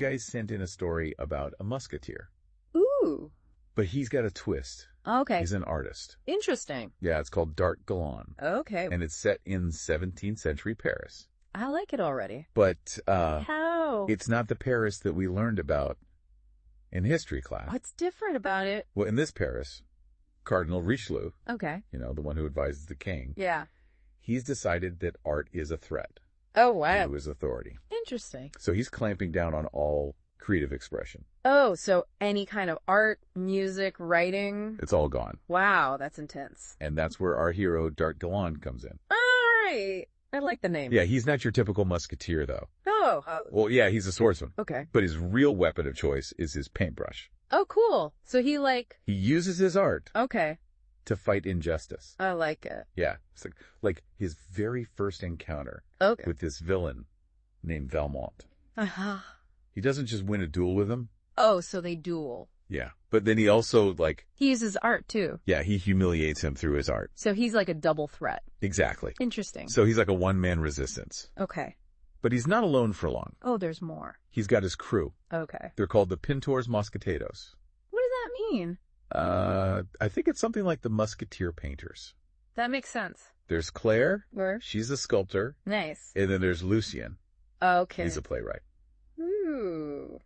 guys sent in a story about a musketeer. Ooh. But he's got a twist. Okay. He's an artist. Interesting. Yeah, it's called Dart Galan. Okay. And it's set in 17th century Paris. I like it already. But How? it's not the Paris that we learned about in history class. What's different about it? Well, in this Paris, Cardinal Richelieu, Okay. you know, the one who advises the king, Yeah. he's decided that art is a threat Oh, wow. to his authority. Interesting. So he's clamping down on all creative expression. Oh, so any kind of art, music, writing. It's all gone. Wow, that's intense. And that's where our hero, Dart Galan, comes in. All right. I like the name. Yeah, he's not your typical musketeer, though. Oh. Well, yeah, he's a swordsman. Okay. But his real weapon of choice is his paintbrush. Oh, cool. So he He uses his art okay. to fight injustice. I like it. Yeah. It's like his very first encounter Okay. with this villain named Valmont. Uh-huh. He doesn't just win a duel with him. Oh, so they duel. Yeah. But then he also, He uses art, too. yeah, he humiliates him through his art. So he's like a double threat. Exactly. Interesting. So he's like a one-man resistance. Okay. But he's not alone for long. Oh, there's more. He's got his crew. Okay. They're called the Pintores Mosqueteros. What does that mean? I think it's something like the Musketeer Painters. That makes sense. There's Claire. Where? She's a sculptor. Nice. And then there's Lucien. Okay. He's a playwright. Ooh.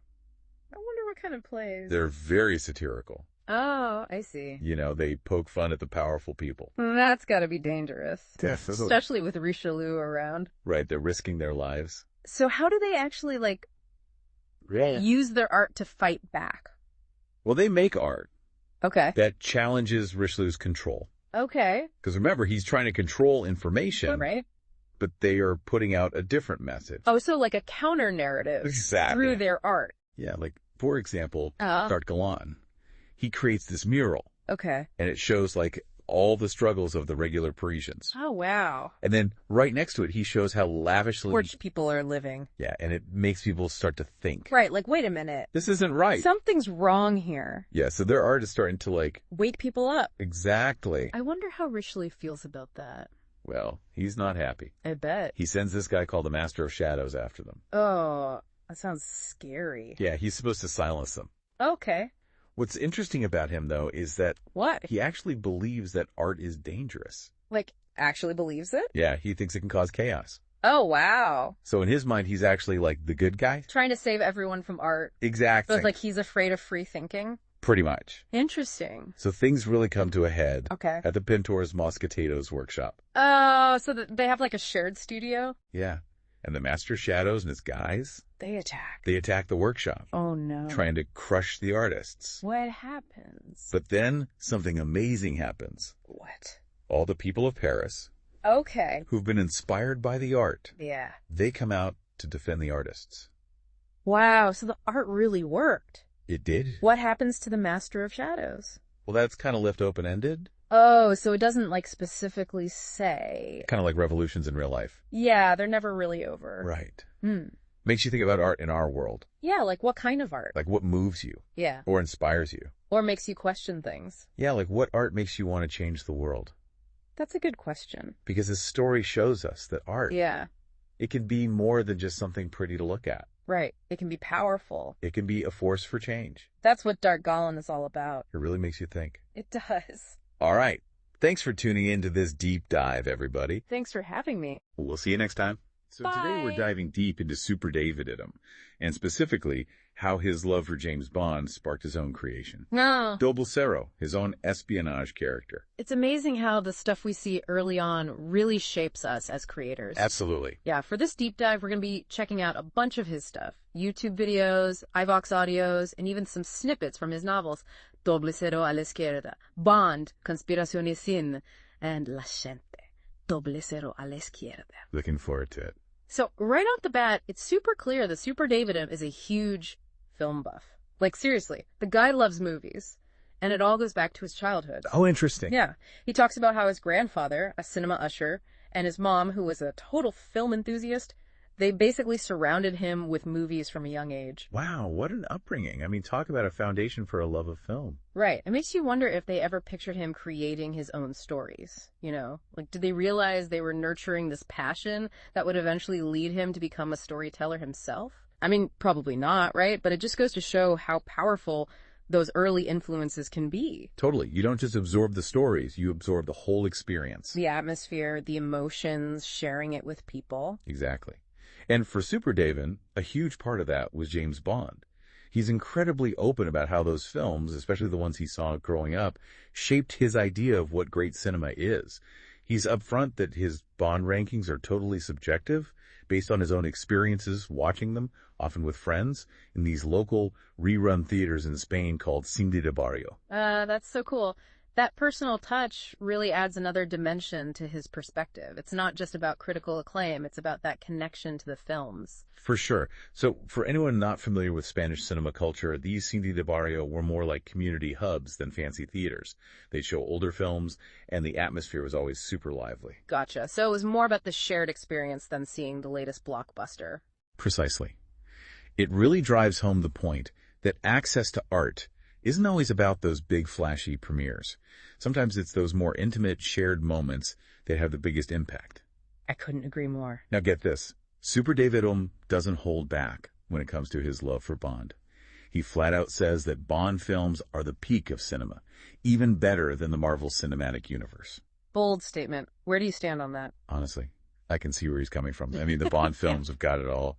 I wonder what kind of plays. They're very satirical. Oh, I see. You know, they poke fun at the powerful people. That's gotta be dangerous. Definitely. Especially with Richelieu around. Right, they're risking their lives. So how do they actually, use their art to fight back? Well, they make art Okay. that challenges Richelieu's control. Okay. Because remember, he's trying to control information, Right. but they are putting out a different message. Oh, so like a counter narrative. Exactly. Through their art. Yeah, like, for example, Uh-huh. Dart Galan. He creates this mural, Okay. and it shows, all the struggles of the regular Parisians. Oh, wow. And then right next to it, he shows how lavishly... Rich people are living. Yeah, and it makes people start to think. Right, wait a minute. This isn't right. Something's wrong here. Yeah, so their art is starting to, Wake people up. Exactly. I wonder how Richelieu feels about that. Well, he's not happy. I bet. He sends this guy called the Master of Shadows after them. Oh, that sounds scary. Yeah, he's supposed to silence them. Okay. What's interesting about him, though, is that What? he actually believes that art is dangerous. Actually believes it? Yeah, he thinks it can cause chaos. Oh, wow. So in his mind, he's actually the good guy. Trying to save everyone from art. Exactly. But he's afraid of free thinking. Pretty much. Interesting. So things really come to a head Okay. at the Pintores Mosqueteros workshop. Oh, so they have a shared studio? Yeah. And the Master of Shadows and his guys, They attack. they attack the workshop, Oh, no. trying to crush the artists. What happens? But then something amazing happens. What? All the people of Paris, Okay. who've been inspired by the art, Yeah. they come out to defend the artists. Wow, so the art really worked. It did? What happens to the Master of Shadows? Well, that's kind of left open-ended. Oh, so it doesn't specifically say. Kind of like revolutions in real life. Yeah, they're never really over. Right. Hmm. Makes you think about art in our world. Yeah, what kind of art? Like what moves you Yeah. or inspires you. Or makes you question things. Yeah, what art makes you want to change the world? That's a good question. Because this story shows us that art, Yeah. it can be more than just something pretty to look at. Right. It can be powerful. It can be a force for change. That's what Dart Galan is all about. It really makes you think. It does. All right. Thanks for tuning in to this deep dive, everybody. Thanks for having me. We'll see you next time. So today we're Bye. diving deep into Superdavitm, and specifically how his love for James Bond sparked his own creation. No. Doblacero, his own espionage character. It's amazing how the stuff we see early on really shapes us as creators. Absolutely. Yeah, for this deep dive, we're going to be checking out a bunch of his stuff. YouTube videos, iVox audios, and even some snippets from his novels. Doblacero a la izquierda, Bond, Conspiración y Sin, and La Gente, Doblacero a la izquierda. Looking forward to it. So right off the bat, it's super clear that Superdavitm is a huge film buff. Seriously, the guy loves movies. And it all goes back to his childhood. Oh, interesting. Yeah. He talks about how his grandfather, a cinema usher, and his mom, who was a total film enthusiast, they basically surrounded him with movies from a young age. Wow, what an upbringing. I mean, talk about a foundation for a love of film. Right. It makes you wonder if they ever pictured him creating his own stories, did they realize they were nurturing this passion that would eventually lead him to become a storyteller himself? I mean, probably not, right? But it just goes to show how powerful those early influences can be. Totally. You don't just absorb the stories, you absorb the whole experience. The atmosphere, the emotions, sharing it with people. Exactly. And for Superdavitm, a huge part of that was James Bond. He's incredibly open about how those films, especially the ones he saw growing up, shaped his idea of what great cinema is. He's upfront that his Bond rankings are totally subjective, based on his own experiences watching them, often with friends, in these local rerun theaters in Spain called Cine de Barrio. That's so cool. That personal touch really adds another dimension to his perspective. It's not just about critical acclaim, it's about that connection to the films. For sure. So for anyone not familiar with Spanish cinema culture, these Cine de Barrio were more like community hubs than fancy theaters. They'd show older films, and the atmosphere was always super lively. Gotcha. So it was more about the shared experience than seeing the latest blockbuster. Precisely. It really drives home the point that access to art isn't always about those big flashy premieres. Sometimes it's those more intimate, shared moments that have the biggest impact. I couldn't agree more. Now get this. Superdavitm doesn't hold back when it comes to his love for Bond. He flat out says that Bond films are the peak of cinema, even better than the Marvel Cinematic Universe. Bold statement. Where do you stand on that? Honestly, I can see where he's coming from. I mean, the Bond films have got it all.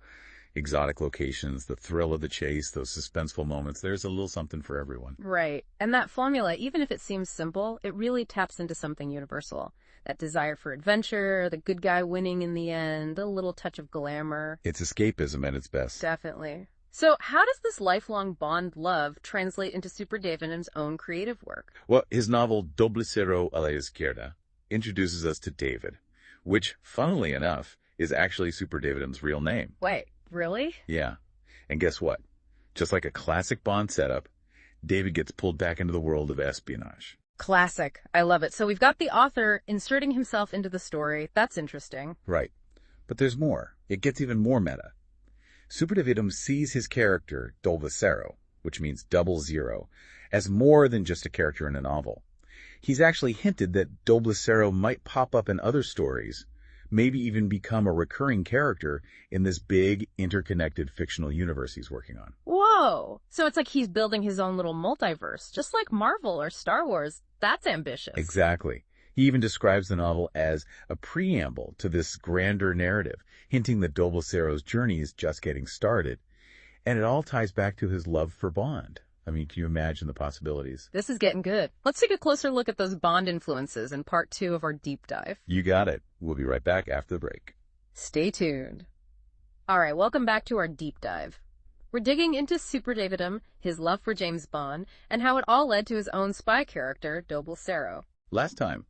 Exotic locations, the thrill of the chase, those suspenseful moments. There's a little something for everyone. Right. And that formula, even if it seems simple, it really taps into something universal. That desire for adventure, the good guy winning in the end, a little touch of glamour. It's escapism at its best. Definitely. So how does this lifelong Bond love translate into Superdavitm's own creative work? Well, his novel Doble Cero a la Izquierda introduces us to David, which, funnily enough, is actually Superdavitm's real name. Wait, really? Yeah. And guess what? Just like a classic Bond setup, David gets pulled back into the world of espionage. Classic. I love it. So we've got the author inserting himself into the story. That's interesting. Right. But there's more. It gets even more meta. Superdavitm sees his character, Doble Cero, which means 00, as more than just a character in a novel. He's actually hinted that Doble Cero might pop up in other stories, maybe even become a recurring character in this big, interconnected fictional universe he's working on. Whoa! So it's like he's building his own little multiverse, just like Marvel or Star Wars. That's ambitious. Exactly. He even describes the novel as a preamble to this grander narrative, hinting that Doble Cero's journey is just getting started. And it all ties back to his love for Bond. I mean, can you imagine the possibilities? This is getting good. Let's take a closer look at those Bond influences in part 2 of our deep dive. You got it. We'll be right back after the break. Stay tuned. All right, welcome back to our deep dive. We're digging into Superdavitm, his love for James Bond, and how it all led to his own spy character, Doble Cero. Last time,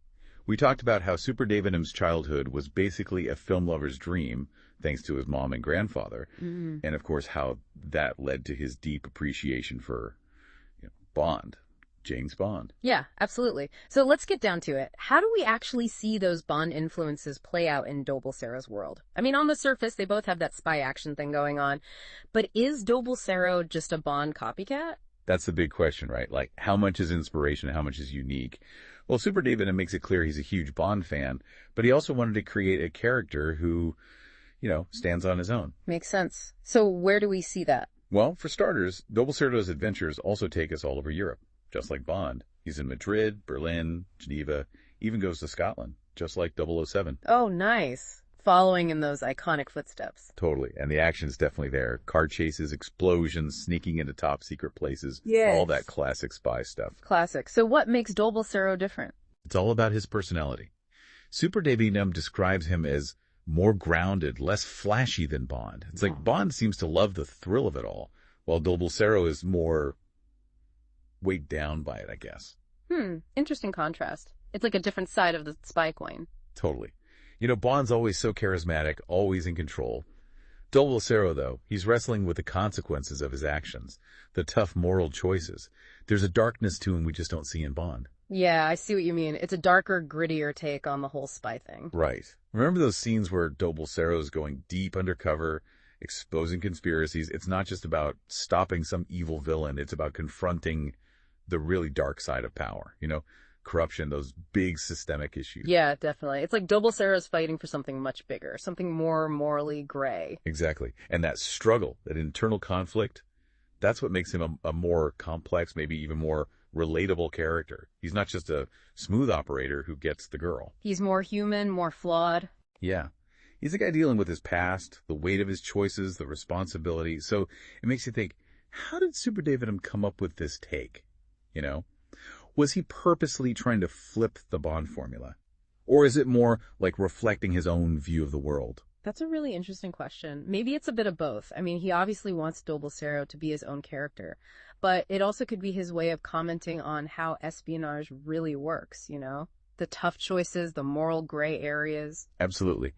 we talked about how Superdavitm's childhood was basically a film lover's dream, thanks to his mom and grandfather, and of course how that led to his deep appreciation for Bond, James Bond. Yeah, absolutely. So let's get down to it. How do we actually see those Bond influences play out in Doble Cero's world? I mean, on the surface, they both have that spy action thing going on, but is Doble Cero just a Bond copycat? That's the big question, right? Like, how much is inspiration, how much is unique? Well, Superdavitm makes it clear he's a huge Bond fan, but he also wanted to create a character who, stands on his own. Makes sense. So where do we see that? Well, for starters, Doble Cero's adventures also take us all over Europe, just like Bond. He's in Madrid, Berlin, Geneva, even goes to Scotland, just like 007. Oh, nice. Following in those iconic footsteps. Totally. And the action's definitely there. Car chases, explosions, sneaking into top secret places. Yes. All that classic spy stuff. Classic. So what makes Doble Cero different? It's all about his personality. Superdavitm describes him as more grounded, less flashy than Bond. It's like Bond seems to love the thrill of it all, while Doble Cero is more weighed down by it, I guess. Interesting contrast. It's like a different side of the spy coin. Totally. Bond's always so charismatic, always in control. Doble Cero, though, he's wrestling with the consequences of his actions, the tough moral choices. There's a darkness to him we just don't see in Bond. Yeah, I see what you mean. It's a darker, grittier take on the whole spy thing. Right. Remember those scenes where Doble Cero is going deep undercover, exposing conspiracies? It's not just about stopping some evil villain. It's about confronting the really dark side of power, corruption, those big systemic issues. Yeah, definitely. It's like Double Sarah's fighting for something much bigger, something more morally gray. Exactly. And that struggle, that internal conflict, that's what makes him a more complex, maybe even more relatable character. He's not just a smooth operator who gets the girl. He's more human, more flawed. Yeah. He's a guy dealing with his past, the weight of his choices, the responsibility. So it makes you think, how did Superdavitm come up with this take? You know? Was he purposely trying to flip the Bond formula? Or is it more like reflecting his own view of the world? That's a really interesting question. Maybe it's a bit of both. I mean, he obviously wants Dobosero to be his own character, but it also could be his way of commenting on how espionage really works, you know? The tough choices, the moral gray areas. Absolutely.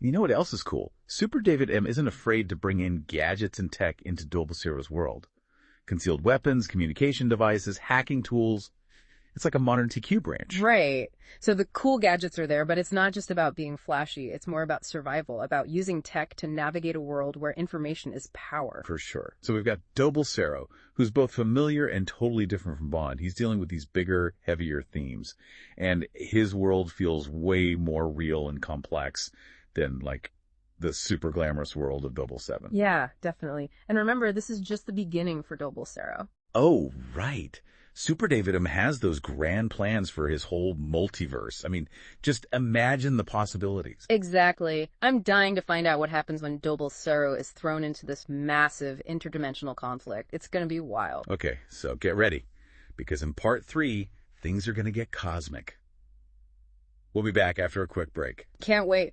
You know what else is cool? Superdavitm isn't afraid to bring in gadgets and tech into Dobosero's world. Concealed weapons, communication devices, hacking tools. It's like a modern TQ branch. Right. So the cool gadgets are there, but it's not just about being flashy. It's more about survival, about using tech to navigate a world where information is power. For sure. So we've got Dobosero, who's both familiar and totally different from Bond. He's dealing with these bigger, heavier themes. And his world feels way more real and complex than, like, the super glamorous world of 007. Yeah, definitely. And remember, this is just the beginning for Dobosero. Oh, right. Superdavitm has those grand plans for his whole multiverse. I mean, just imagine the possibilities. Exactly. I'm dying to find out what happens when Dobosero is thrown into this massive interdimensional conflict. It's going to be wild. Okay, so get ready, because in part 3, things are going to get cosmic. We'll be back after a quick break. Can't wait.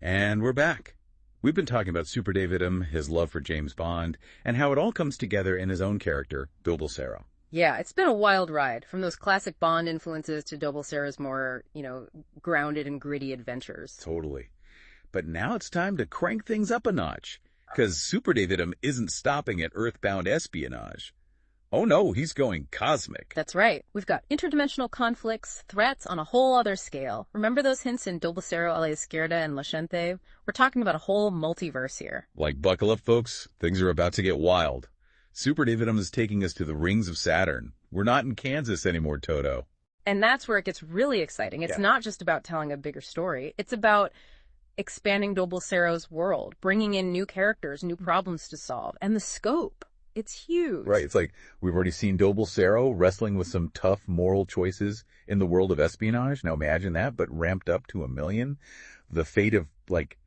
And we're back. We've been talking about Superdavitm, his love for James Bond, and how it all comes together in his own character, Dobosero. Yeah, it's been a wild ride, from those classic Bond influences to Dobosero's more, grounded and gritty adventures. Totally. But now it's time to crank things up a notch, because Superdavitm isn't stopping at earthbound espionage. Oh no, he's going cosmic. That's right. We've got interdimensional conflicts, threats on a whole other scale. Remember those hints in Dobosero a la Izquierda and Reciente? We're talking about a whole multiverse here. Like, buckle up, folks. Things are about to get wild. Superdavitm is taking us to the rings of Saturn. We're not in Kansas anymore, Toto. And that's where it gets really exciting. It's not just about telling a bigger story. It's about expanding Dobosero's world, bringing in new characters, new problems to solve, and the scope. It's huge. Right. It's like we've already seen Dobosero wrestling with some tough moral choices in the world of espionage. Now imagine that, but ramped up to 1,000,000. The fate of, like,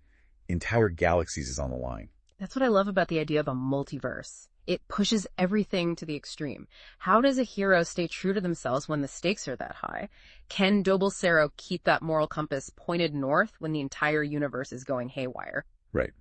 entire galaxies is on the line. That's what I love about the idea of a multiverse. It pushes everything to the extreme. How does a hero stay true to themselves when the stakes are that high? Can Dobosero keep that moral compass pointed north when the entire universe is going haywire? Right.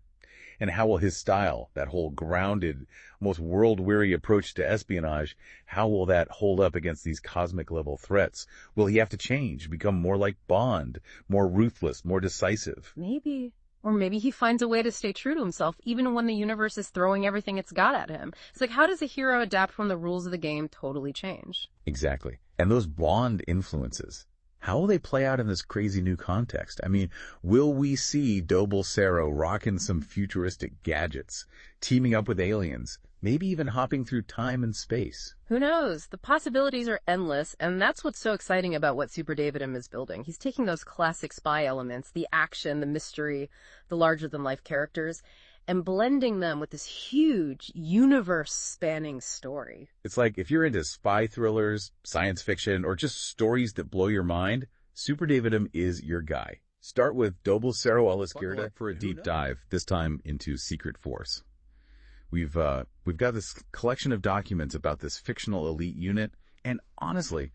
And how will his style, that whole grounded, almost world-weary approach to espionage, how will that hold up against these cosmic-level threats? Will he have to change, become more like Bond, more ruthless, more decisive? Maybe. Or maybe he finds a way to stay true to himself even when the universe is throwing everything it's got at him. It's like, how does a hero adapt when the rules of the game totally change? Exactly. And those Bond influences, how will they play out in this crazy new context? I mean, will we see Dobosero rocking some futuristic gadgets, teaming up with aliens, maybe even hopping through time and space? Who knows? The possibilities are endless, and that's what's so exciting about what Superdavitm is building. He's taking those classic spy elements, the action, the mystery, the larger-than-life characters, and blending them with this huge, universe-spanning story. It's like if you're into spy thrillers, science fiction, or just stories that blow your mind, Superdavitm is your guy. Start with Dobosero a la Izquierda for a deep dive, this time into Secret Force. We've got this collection of documents about this fictional elite unit, and honestly,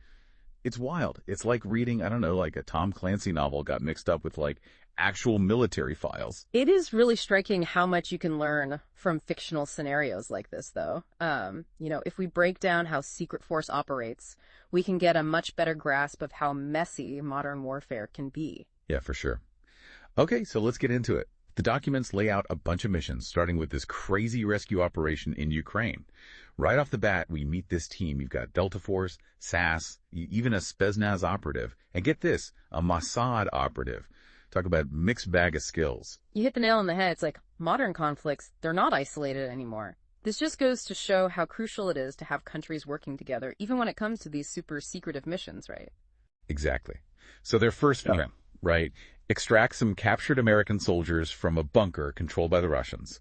it's wild. It's like reading, I don't know, like a Tom Clancy novel got mixed up with, like, actual military files. It is really striking how much you can learn from fictional scenarios like this, though. If we break down how Secret Force operates, we can get a much better grasp of how messy modern warfare can be. Yeah, for sure. Okay, so let's get into it. The documents lay out a bunch of missions, starting with this crazy rescue operation in Ukraine. Right off the bat, we meet this team. You've got Delta Force, SAS, even a Spetsnaz operative, and get this, a Mossad operative. Talk about mixed bag of skills. You hit the nail on the head. It's like modern conflicts, they're not isolated anymore. This just goes to show how crucial it is to have countries working together, even when it comes to these super secretive missions, right? Exactly. So their first film, right, extracts some captured American soldiers from a bunker controlled by the Russians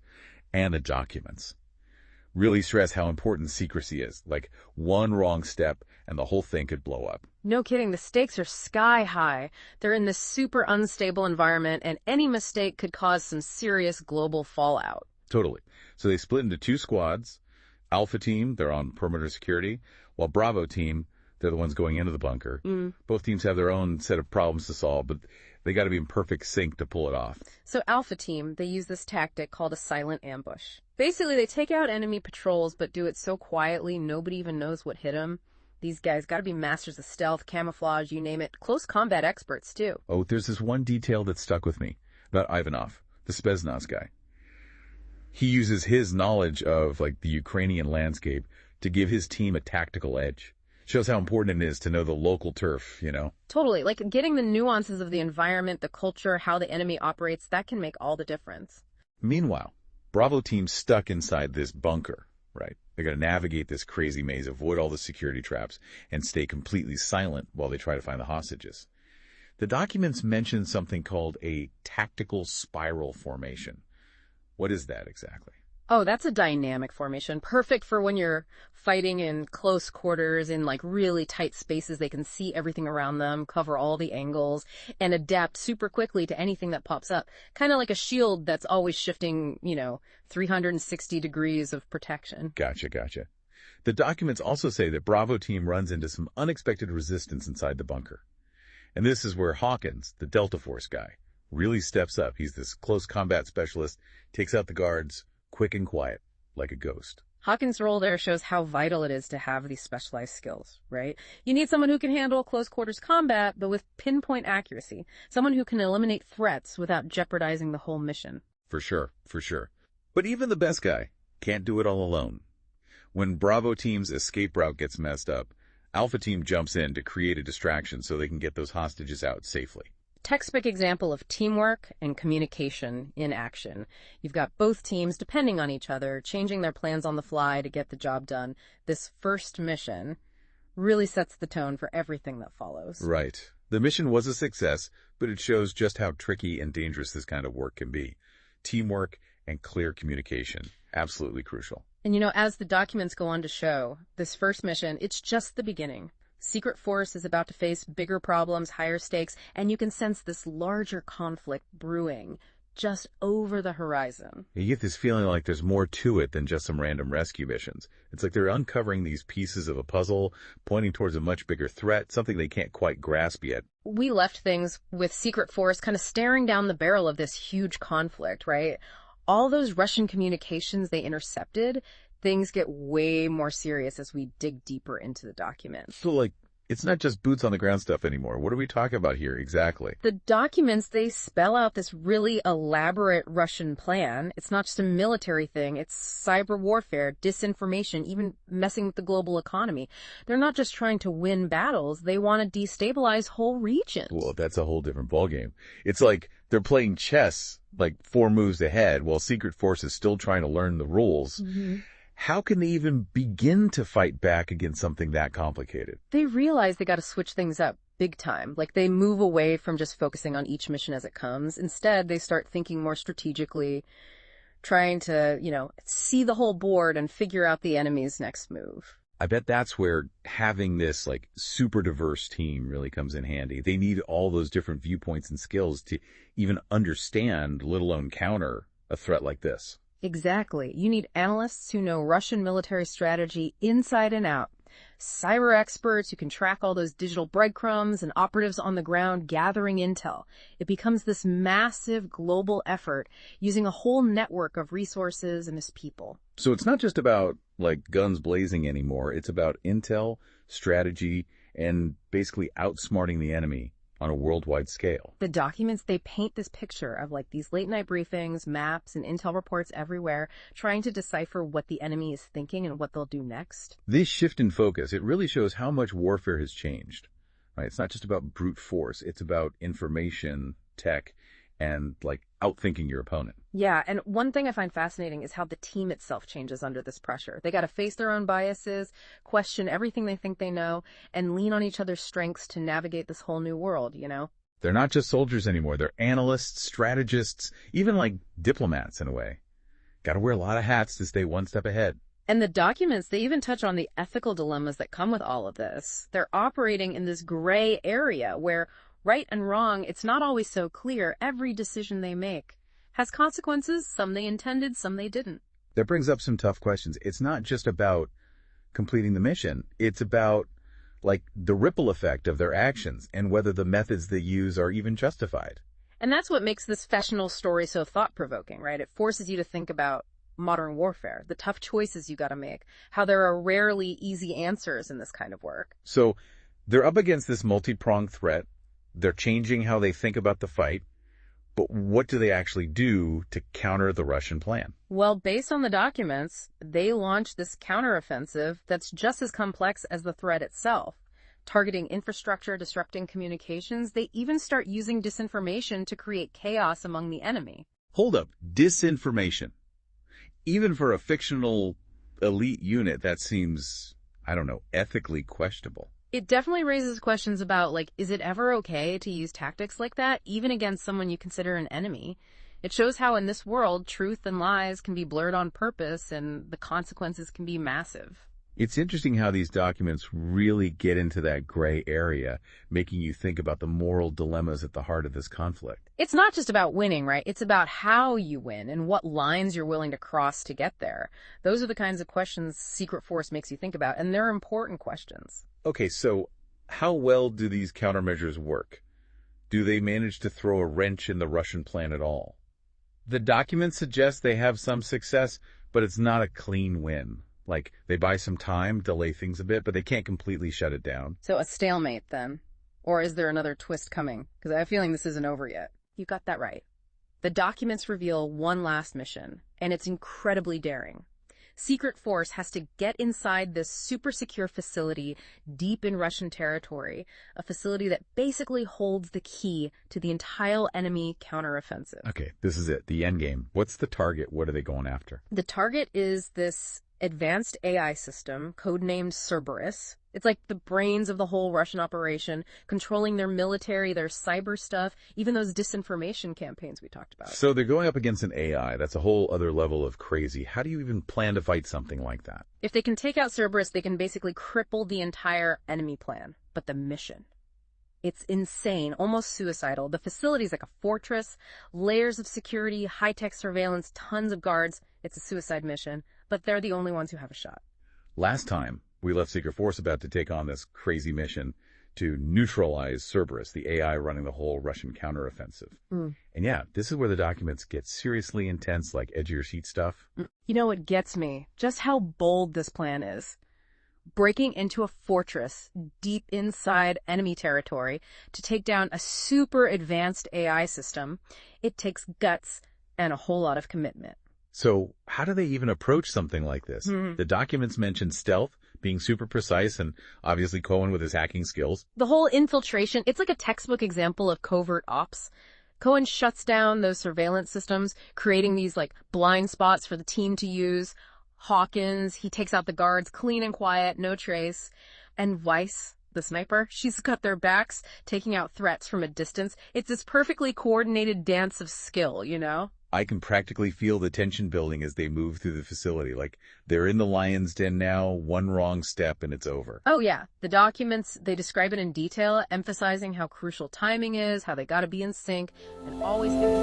and the documents. Really stress how important secrecy is. Like, one wrong step and the whole thing could blow up. No kidding, the stakes are sky high. They're in this super unstable environment, and any mistake could cause some serious global fallout. Totally. So they split into two squads. Alpha team, they're on perimeter security, while Bravo team, they're the ones going into the bunker. Both teams have their own set of problems to solve, but they got to be in perfect sync to pull it off. So Alpha team, they use this tactic called a silent ambush. Basically, they take out enemy patrols, but do it so quietly nobody even knows what hit them. These guys got to be masters of stealth, camouflage, you name it. Close combat experts, too. Oh, there's this one detail that stuck with me about Ivanov, the Spetsnaz guy. He uses his knowledge of, like, the Ukrainian landscape to give his team a tactical edge. Shows how important it is to know the local turf, you know? Totally. Like, getting the nuances of the environment, the culture, how the enemy operates, that can make all the difference. Meanwhile, Bravo team's stuck inside this bunker, right? They got to navigate this crazy maze, avoid all the security traps, and stay completely silent while they try to find the hostages. The documents mention something called a tactical spiral formation. What is that exactly? Oh, that's a dynamic formation. Perfect for when you're fighting in close quarters, in like really tight spaces. They can see everything around them, cover all the angles, and adapt super quickly to anything that pops up. Kind of like a shield that's always shifting, 360 degrees of protection. Gotcha. The documents also say that Bravo team runs into some unexpected resistance inside the bunker. And this is where Hawkins, the Delta Force guy, really steps up. He's this close combat specialist, takes out the guards, quick and quiet, like a ghost. Hawkins' role there shows how vital it is to have these specialized skills, right? You need someone who can handle close quarters combat, but with pinpoint accuracy. Someone who can eliminate threats without jeopardizing the whole mission. For sure. But even the best guy can't do it all alone. When Bravo team's escape route gets messed up, Alpha team jumps in to create a distraction so they can get those hostages out safely. Textbook example of teamwork and communication in action. You've got both teams depending on each other, changing their plans on the fly to get the job done. This first mission really sets the tone for everything that follows. Right. The mission was a success, but it shows just how tricky and dangerous this kind of work can be. Teamwork and clear communication, absolutely crucial. And as the documents go on to show, this first mission, it's just the beginning. Secret Force is about to face bigger problems, higher stakes, and you can sense this larger conflict brewing just over the horizon. You get this feeling like there's more to it than just some random rescue missions. It's like they're uncovering these pieces of a puzzle, pointing towards a much bigger threat, something they can't quite grasp yet. We left things with Secret Force kind of staring down the barrel of this huge conflict, right? All those Russian communications they intercepted, things get way more serious as we dig deeper into the document. So, it's not just boots on the ground stuff anymore. What are we talking about here exactly? The documents, they spell out this really elaborate Russian plan. It's not just a military thing. It's cyber warfare, disinformation, even messing with the global economy. They're not just trying to win battles. They want to destabilize whole regions. Well, that's a whole different ballgame. It's like they're playing chess, 4 moves ahead, while Secret Force is still trying to learn the rules. Mm-hmm. How can they even begin to fight back against something that complicated? They realize they got to switch things up big time. They move away from just focusing on each mission as it comes. Instead, they start thinking more strategically, trying to, see the whole board and figure out the enemy's next move. I bet that's where having this, super diverse team really comes in handy. They need all those different viewpoints and skills to even understand, let alone counter, a threat like this. Exactly. You need analysts who know Russian military strategy inside and out, cyber experts who can track all those digital breadcrumbs, and operatives on the ground gathering intel. It becomes this massive global effort using a whole network of resources and its people. So it's not just about, guns blazing anymore. It's about intel, strategy, and basically outsmarting the enemy on a worldwide scale. The documents, they paint this picture of these late night briefings, maps, and intel reports everywhere, trying to decipher what the enemy is thinking and what they'll do next. This shift in focus, it really shows how much warfare has changed, right? It's not just about brute force. It's about information, tech, and outthinking your opponent. Yeah, and one thing I find fascinating is how the team itself changes under this pressure. They got to face their own biases, question everything they think they know, and lean on each other's strengths to navigate this whole new world, you know? They're not just soldiers anymore. They're analysts, strategists, even like diplomats in a way. Got to wear a lot of hats to stay one step ahead. And the documents, they even touch on the ethical dilemmas that come with all of this. They're operating in this gray area where right and wrong, it's not always so clear. Every decision they make has consequences. Some they intended, some they didn't. That brings up some tough questions. It's not just about completing the mission. It's about like the ripple effect of their actions and whether the methods they use are even justified. And that's what makes this fictional story so thought-provoking, right? It forces you to think about modern warfare, the tough choices you got to make, how there are rarely easy answers in this kind of work. So they're up against this multi-pronged threat. They're changing how they think about the fight. But what do they actually do to counter the Russian plan? Well, based on the documents, they launch this counteroffensive that's just as complex as the threat itself. Targeting infrastructure, disrupting communications, they even start using disinformation to create chaos among the enemy. Hold up, disinformation. Even for a fictional elite unit, that seems, I don't know, ethically questionable. It definitely raises questions about, like, is it ever okay to use tactics like that, even against someone you consider an enemy? It shows how in this world, truth and lies can be blurred on purpose and the consequences can be massive. It's interesting how these documents really get into that gray area, making you think about the moral dilemmas at the heart of this conflict. It's not just about winning, right? It's about how you win and what lines you're willing to cross to get there. Those are the kinds of questions Secret Force makes you think about, and they're important questions. Okay, so how well do these countermeasures work? Do they manage to throw a wrench in the Russian plan at all? The documents suggest they have some success, but it's not a clean win. Like, they buy some time, delay things a bit, but they can't completely shut it down. So a stalemate, then? Or is there another twist coming? Because I have a feeling this isn't over yet. You got that right. The documents reveal one last mission, and it's incredibly daring. Secret Force has to get inside this super secure facility deep in Russian territory, a facility that basically holds the key to the entire enemy counteroffensive. Okay, this is it, the end game. What's the target? What are they going after? The target is this advanced AI system, codenamed Cerberus. It's like the brains of the whole Russian operation, controlling their military, their cyber stuff, even those disinformation campaigns we talked about. So they're going up against an AI. That's a whole other level of crazy. How do you even plan to fight something like that? If they can take out Cerberus, they can basically cripple the entire enemy plan. But the mission, it's insane, almost suicidal. The facility's like a fortress, layers of security, high-tech surveillance, tons of guards. It's a suicide mission, but they're the only ones who have a shot. Last time, we left Secret Force about to take on this crazy mission to neutralize Cerberus, the AI running the whole Russian counteroffensive. And yeah, this is where the documents get seriously intense, like edge-of-your-seat stuff. You know what gets me? Just how bold this plan is. Breaking into a fortress deep inside enemy territory to take down a super advanced AI system, it takes guts and a whole lot of commitment. So how do they even approach something like this? The documents mention stealth, being super precise, and obviously Cohen with his hacking skills. The whole infiltration, it's like a textbook example of covert ops. Cohen shuts down those surveillance systems, creating these like blind spots for the team to use. Hawkins, he takes out the guards, clean and quiet, no trace. And Weiss, the sniper, she's got their backs, taking out threats from a distance. It's this perfectly coordinated dance of skill, you know? I can practically feel the tension building as they move through the facility. Like, they're in the lion's den now, one wrong step and it's over. Oh yeah, the documents, they describe it in detail, emphasizing how crucial timing is, how they gotta be in sync, and always think